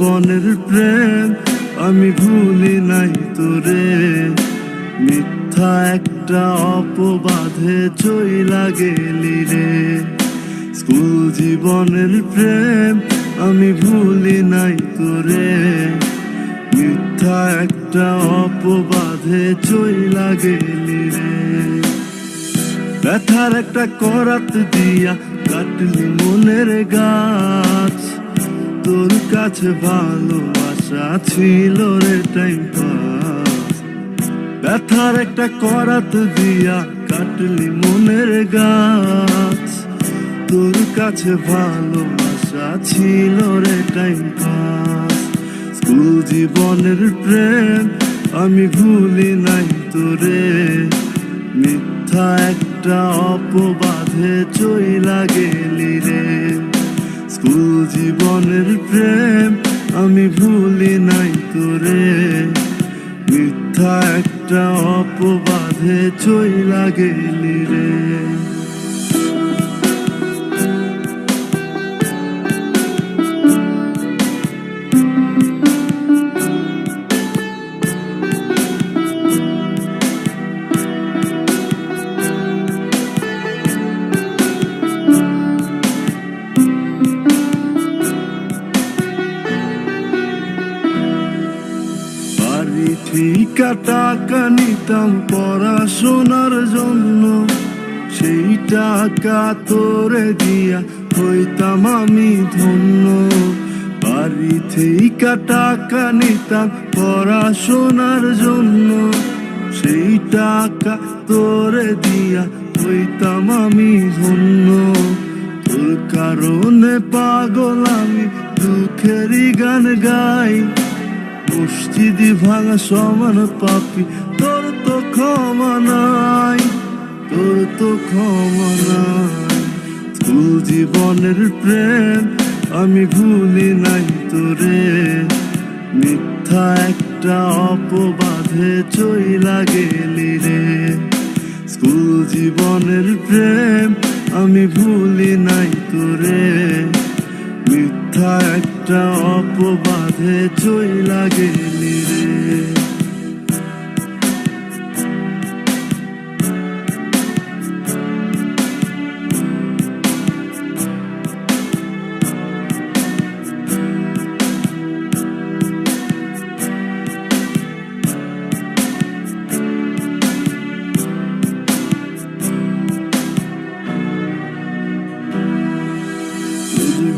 জীবনের প্রেম আমি ভুলি নাই তোরে, মিথ্যা একটা অপবাদে চইলা গেলি রে। স্কুল জীবনের প্রেম আমি ভুলি নাই তোরে, মিথ্যা একটা অপবাদে চইলা গেলি রে। ব্যথার একটা করাত দিয়া কাটলি মনের গাছ, তোর কাছে ভালোবাসা ছিল রে টাইম পাস। ব্যথার একটা করাত দিয়া কাটলি মনের গাছ, তোর কাছে ভালোবাসা ছিল রে টাইম পাস। স্কুল জীবনের প্রেম আমি ভুলি নাই তোরে, মিথ্যা একটা অপবাদে চইলা গেলি রে। স্কুল জীবনের প্রেম আমি ভুলি নাই তোরে, মিথ্যা একটা অপবাদে চইলা গেলি রে। ঠিকা টাকা নিতাম পড়াশোনার জন্য, সেই টাকা তোরে দিয়া হইতাম আমি ধন্য। বাড়ি থেকে টাকা নিতাম পড়াশোনার জন্য, সেই টাকা তোরে দিয়া হইতাম আমি ধন্য। তোর কারণে পাগল আমি দুঃখেরই গান গাই, মসজিদি ভাঙা সমান পাপি তোর তো ক্ষমা নাই, তোর তো ক্ষমা নাই। স্কুল জীবনের প্রেম আমি ভুলি নাই তোরে, মিথ্যা একটা অপবাদে চইলা গেলি রে। স্কুল জীবনের প্রেম আমি ভুলি নাই তোরে, মিথ্যা একটা অপবাদে চইলা গেলি রে।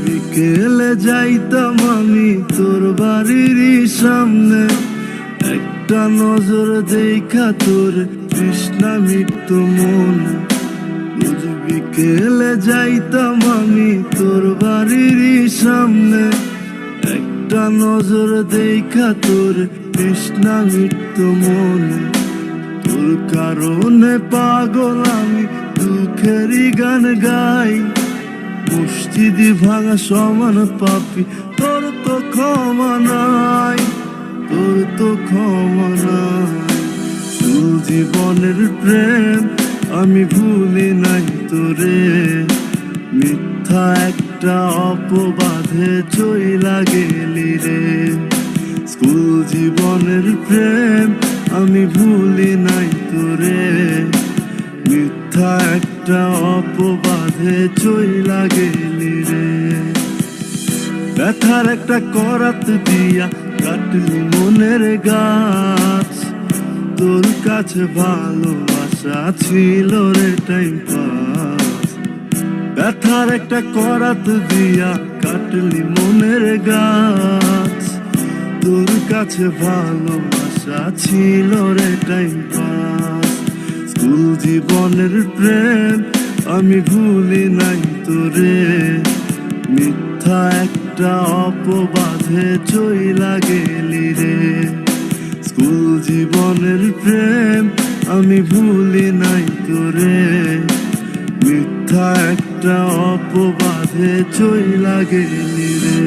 বিকেলে যাইতাম আমি তোর বাড়ির সামনে, একটা নজর দেখা তোর তৃষ্ণা মিটত মন। রোজ বিকেলে যাইতাম আমি তোর বাড়ির সামনে, একটা নজর দেখা তোর তৃষ্ণা মিটত মন। তোর কারণে পাগল আমি দুঃখেরই গান গাই, মসজিদি ভাঙা সমান পাপি তোর তো ক্ষমা নাই, তোর তো ক্ষমা নাই। স্কুল জীবনের প্রেম আমি ভুলি নাই তোরে, মিথ্যা একটা অপবাদে চইলা গেলি রে। স্কুল জীবনের প্রেম আমি ভুলি নাই তোরে, মিথ্যা একটা অপবাদে চইলা গেলি রে। ব্যথার একটা করাত দিয়া কাটলি মনের গাছ, তোর কাছে ভালোবাসা ছিল রে টাইম পাস। ব্যথার একটা করাত দিয়া কাটলি মনের গাছ, তোর কাছে ভালোবাসা ছিল রে টাইম পাস। স্কুল জীবনের প্রেম আমি ভুলি নাই তোরে, মিথ্যা একটা অপবাদে চইলা গেলি রে। স্কুল জীবনের প্রেম আমি ভুলি নাই তোরে, মিথ্যা একটা অপবাদে চইলা গেলি রে।